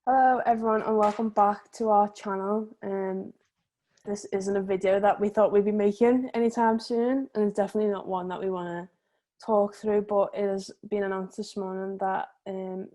Hello everyone and welcome back to our channel. This isn't a video that we thought we'd be making anytime soon, and it's definitely not one that we want to talk through, but it has been announced this morning that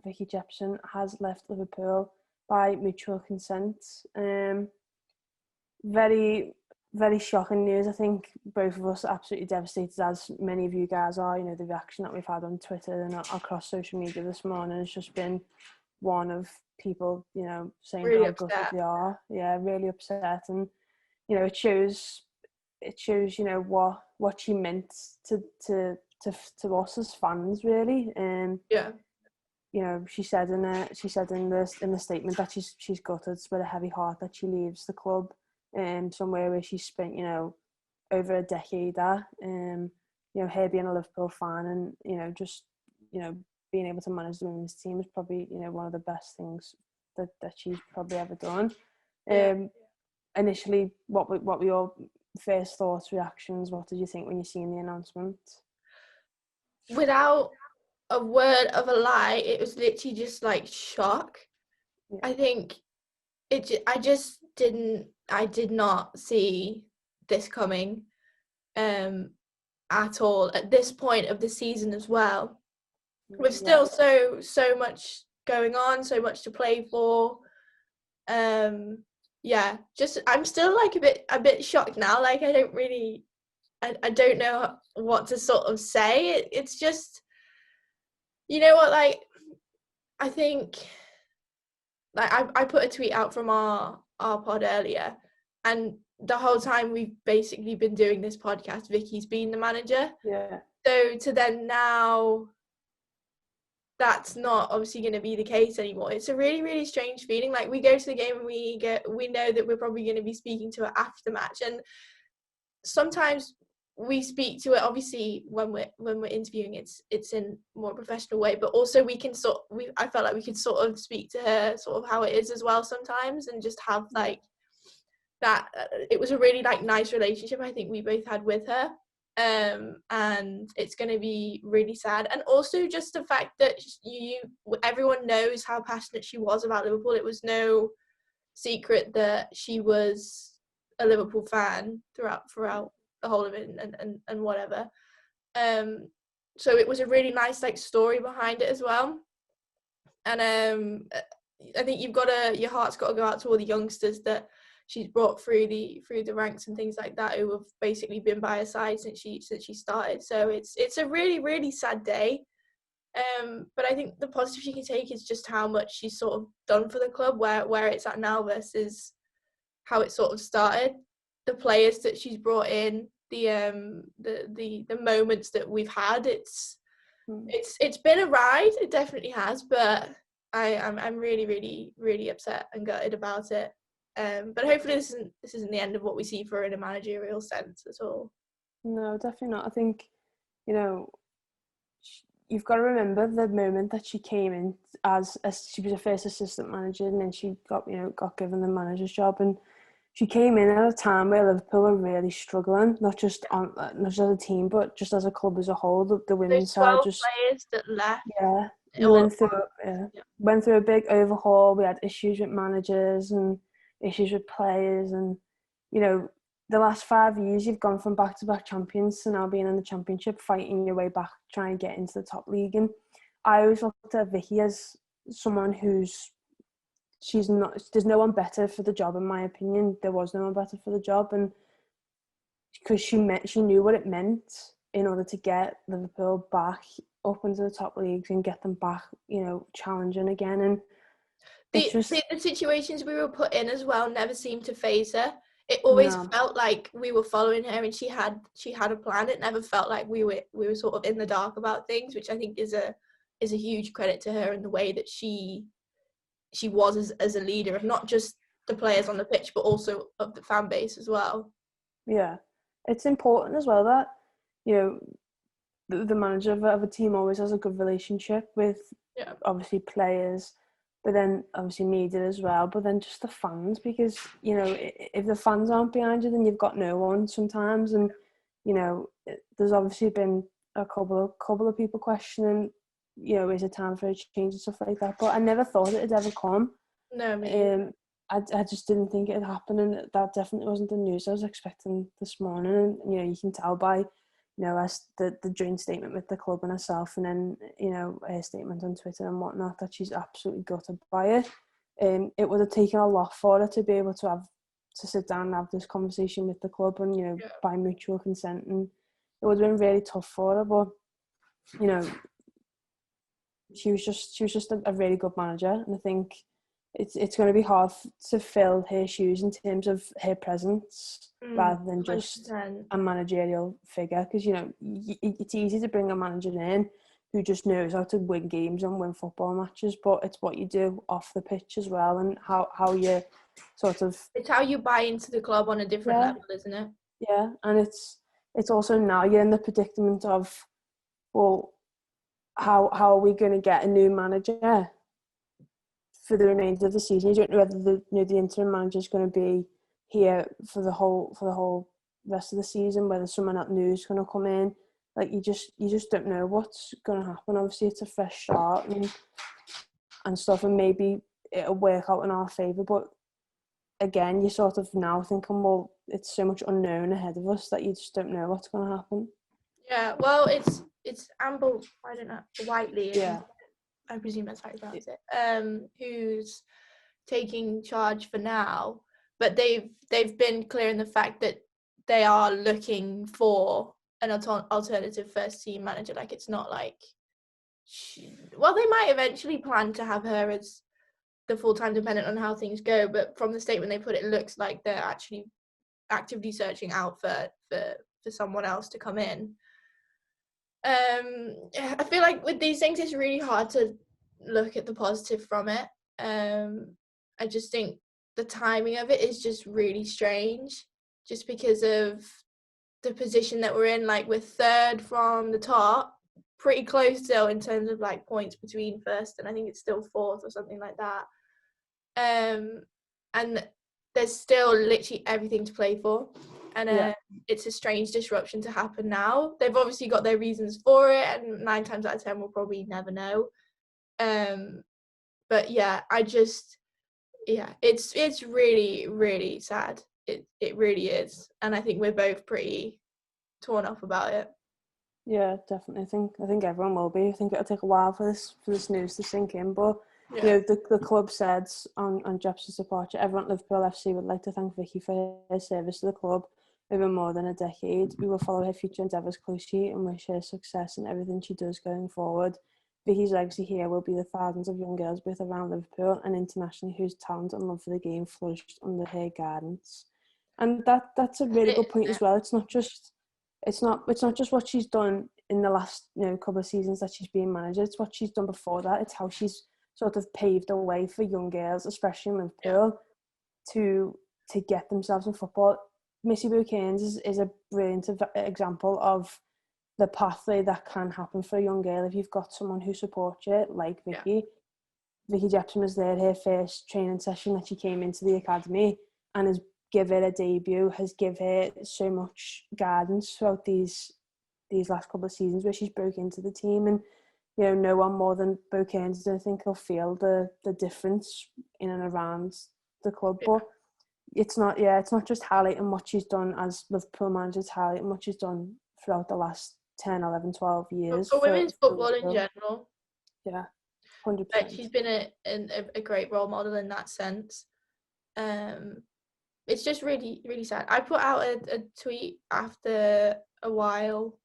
Vicky Jepson has left Liverpool by mutual consent. Very, very shocking news. I think both of us are absolutely devastated, as many of you guys are. You know, the reaction that we've had on Twitter and across social media this morning has just been one of people, you know, saying Really how gutted upset. they are. Yeah, really upset. And, you know, it shows, you know, what she meant to us as fans, really. Yeah. You know, she said in the statement that she's gutted with a heavy heart that she leaves the club, somewhere where she spent, you know, over a decade at. You know, her being a Liverpool fan and, you know, just, you know, being able to manage the women's team is probably, you know, one of the best things that she's probably ever done. Yeah. Initially, what were your first thoughts, reactions? What did you think when you seen the announcement? Without a word of a lie, it was literally just like shock. Yeah. I think I did not see this coming at all at this point of the season as well. With Yeah. still so much going on, so much to play for. Yeah, just I'm still like a bit shocked now. Like I don't know what to sort of say. It's just, you know what, like, I think, like, I put a tweet out from our pod earlier, and the whole time we've basically been doing this podcast, Vicky's been the manager. Yeah. So to then now, that's not obviously going to be the case anymore. It's a really, really strange feeling. Like, we go to the game and we know that we're probably going to be speaking to her after the match, and sometimes we speak to it, obviously when we're interviewing, it's in a more professional way, but also we can I felt like we could sort of speak to her sort of how it is as well sometimes, and just have like that. It was a really like nice relationship I think we both had with her, and it's going to be really sad. And also just the fact that everyone knows how passionate she was about Liverpool. It was no secret that she was a Liverpool fan throughout the whole of it, and whatever. So it was a really nice like story behind it as well. And I think your heart's got to go out to all the youngsters that she's brought through the ranks and things like that, who have basically been by her side since she started. So it's a really, really sad day. But I think the positive she can take is just how much she's sort of done for the club, where it's at now versus how it sort of started. The players that she's brought in, the moments that we've had, it's been a ride. It definitely has, but I'm really, really, really upset and gutted about it. But hopefully this isn't the end of what we see for her in a managerial sense at all. No, definitely not. I think, you know, you've got to remember the moment that she came in as she was a first assistant manager, and then she got given the manager's job, and she came in at a time where Liverpool were really struggling, not just as a team, but just as a club as a whole. The women's Those side 12 just, players that left. yeah, we All at once. went through a big overhaul. We had issues with managers and issues with players, and you know, the last 5 years you've gone from back-to-back champions to now being in the Championship, fighting your way back, trying to get into the top league. And I always looked at Vicky as someone she's not. There's no one better for the job, in my opinion. There was no one better for the job, and because she knew what it meant in order to get Liverpool back up into the top leagues and get them back, you know, challenging again. And it's just the situations we were put in as well never seemed to faze her. It always no. felt like we were following her, and she had a plan. It never felt like we were sort of in the dark about things, which I think is a huge credit to her, in the way that she was as a leader of not just the players on the pitch, but also of the fan base as well. Yeah, it's important as well that, you know, the manager of a team always has a good relationship with obviously players, but then obviously media as well, but then just the fans, because, you know, if the fans aren't behind you, then you've got no one sometimes. And, you know, there's obviously been a couple of people questioning, you know, is it time for a change and stuff like that, but I never thought it'd ever come. No, me. I just didn't think it had happened, and that definitely wasn't the news I was expecting this morning. And you can tell by as the joint statement with the club and herself, and then her statement on Twitter and whatnot, that she's absolutely gutted by it. It would have taken a lot for her to be able to sit down and have this conversation with the club, and by mutual consent, and it would have been really tough for her. But she was just a really good manager, and I think it's going to be hard to fill her shoes in terms of her presence rather than just 100%. a managerial figure, because it's easy to bring a manager in who just knows how to win games and win football matches, but it's what you do off the pitch as well, and how you sort of, it's how you buy into the club on a different level, isn't it? Yeah, and it's also now you're in the predicament of, well, how are we going to get a new manager for the remainder of the season? You don't know whether the interim manager is going to be here for the whole rest of the season, whether someone else new is going to come in. Like you just don't know what's going to happen. Obviously, it's a fresh start and stuff, and maybe it'll work out in our favour. But again, you're sort of now thinking, well, it's so much unknown ahead of us that you just don't know what's going to happen. Yeah, well, it's Amber, I don't know, Whiteley. Yeah. I presume that's how you pronounce it. Who's taking charge for now, but they've been clear in the fact that they are looking for an alternative first team manager. Like, it's not like they might eventually plan to have her as the full-time, dependent on how things go, but from the statement they put, it looks like they're actually actively searching out for someone else to come in. I feel like with these things it's really hard to look at the positive from it. I just think the timing of it is just really strange, just because of the position that we're in. Like, we're third from the top, pretty close still in terms of like points between first and I think it's still fourth or something like that. And there's still literally everything to play for, and it's a strange disruption to happen now. They've obviously got their reasons for it, and 9 times out of 10 we'll probably never know. But yeah, it's really, really sad. It really is, and I think we're both pretty torn up about it. Yeah, definitely. I think everyone will be. I think it'll take a while for this news to sink in, but the club said on Jepson's departure, everyone at Liverpool FC would like to thank Vicky for her service to the club over more than a decade. We will follow her future endeavours closely and wish her success in everything she does going forward. Vicky's legacy here will be the thousands of young girls both around Liverpool and internationally whose talent and love for the game flourished under her guidance. And that's a really good point as well. It's not just what she's done in the last couple of seasons that she's been manager. It's what she's done before that. It's how she's sort of paved the way for young girls, especially in Liverpool, to get themselves in football. Missy Boucane's is a brilliant example of the pathway that can happen for a young girl if you've got someone who supports you, like Vicky. Yeah. Vicky Jepson was there, her first training session that she came into the academy, and has given her a debut, has given her so much guidance throughout these last couple of seasons where she's broke into the team, and no one more than Boucane's, I think, will feel the difference in and around the club. But it's not just highlighting what she's done as Liverpool manager, it's highlighting what she's done throughout the last 10, 11, 12 years. For women's football in general. Yeah, 100%. Like, she's been a great role model in that sense. It's just really, really sad. I put out a tweet after a while,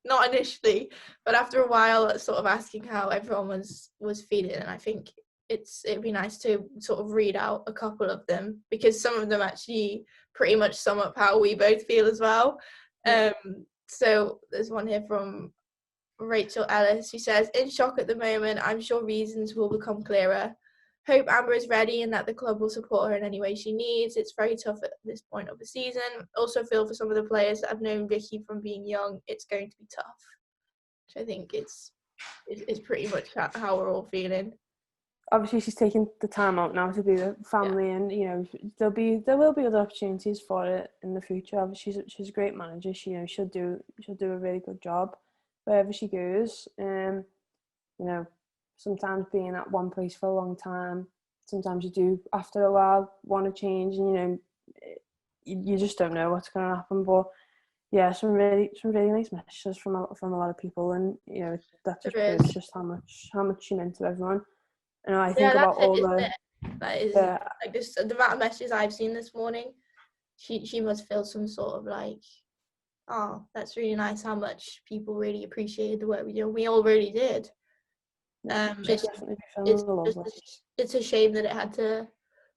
not initially, but after a while, sort of asking how everyone was feeling, and I think it'd be nice to sort of read out a couple of them, because some of them actually pretty much sum up how we both feel as well. So there's one here from Rachel Ellis, who says, "In shock at the moment, I'm sure reasons will become clearer. Hope Amber is ready and that the club will support her in any way she needs. It's very tough at this point of the season. Also feel for some of the players that have known Vicky from being young. It's going to be tough." Which I think it's pretty much how we're all feeling. Obviously, she's taking the time out now to be with family, and there will be other opportunities for it in the future. Obviously, she's a great manager. She'll do a really good job wherever she goes. Sometimes being at one place for a long time sometimes you do after a while want to change, and you know, you just don't know what's going to happen. But yeah, some really nice messages from a lot of people, and you know, that just proves just how much she meant to everyone. And I think about all the that is like this, the amount of messages I've seen this morning. She must feel some sort of like, oh, that's really nice how much people really appreciated the work we do. We all really did. It's a shame that it had to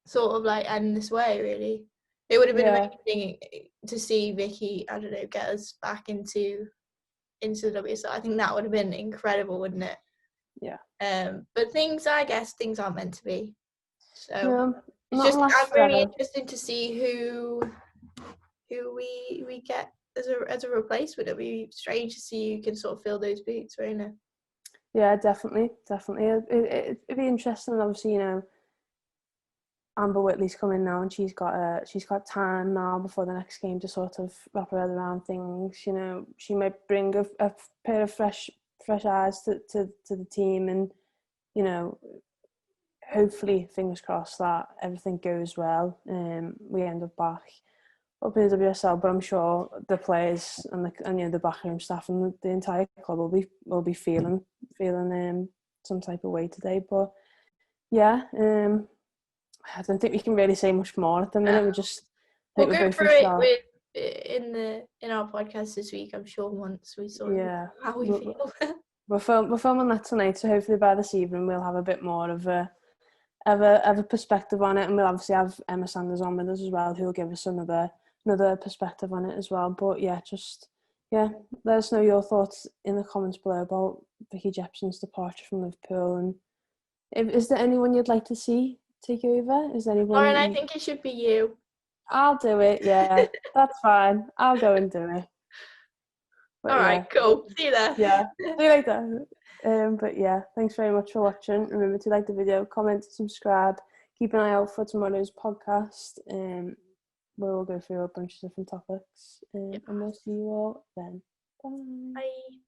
sort of like end this way, really. It would have been amazing to see Vicky, I don't know, get us back into the WSL. I think that would have been incredible, wouldn't it? Yeah. But things aren't meant to be. So I'm really interested to see who we get as a replacement. It'll be strange to see who can sort of fill those boots, won't it? Yeah, definitely. It'd be interesting. Obviously, you know, Amber Whitley's coming now, and she's got time now before the next game to sort of wrap her head around things. You know, she might bring a pair of fresh eyes to the team, and you know, hopefully, fingers crossed that everything goes well. We end up back up in the WSL, but I'm sure the players and you know, the backroom staff and the entire club will be feeling some type of way today. But yeah, I don't think we can really say much more at the minute. We'll go through it in our podcast this week, I'm sure, once we sort of how we feel. We're filming that tonight, so hopefully by this evening we'll have a bit more of a perspective on it, and we'll obviously have Emma Sanders on with us as well, who will give us another perspective on it as well. But let us know your thoughts in the comments below about Vicky Jepson's departure from Liverpool, and is there anyone you'd like to see take over? Is there anyone? Lauren, I think it should be you. I'll do it. Yeah, that's fine. I'll go and do it. But all right, cool. See you there. Yeah, see you later. But yeah, thanks very much for watching. Remember to like the video, comment, subscribe. Keep an eye out for tomorrow's podcast. Where we'll go through a bunch of different topics. And we'll see you all then. Bye. Bye.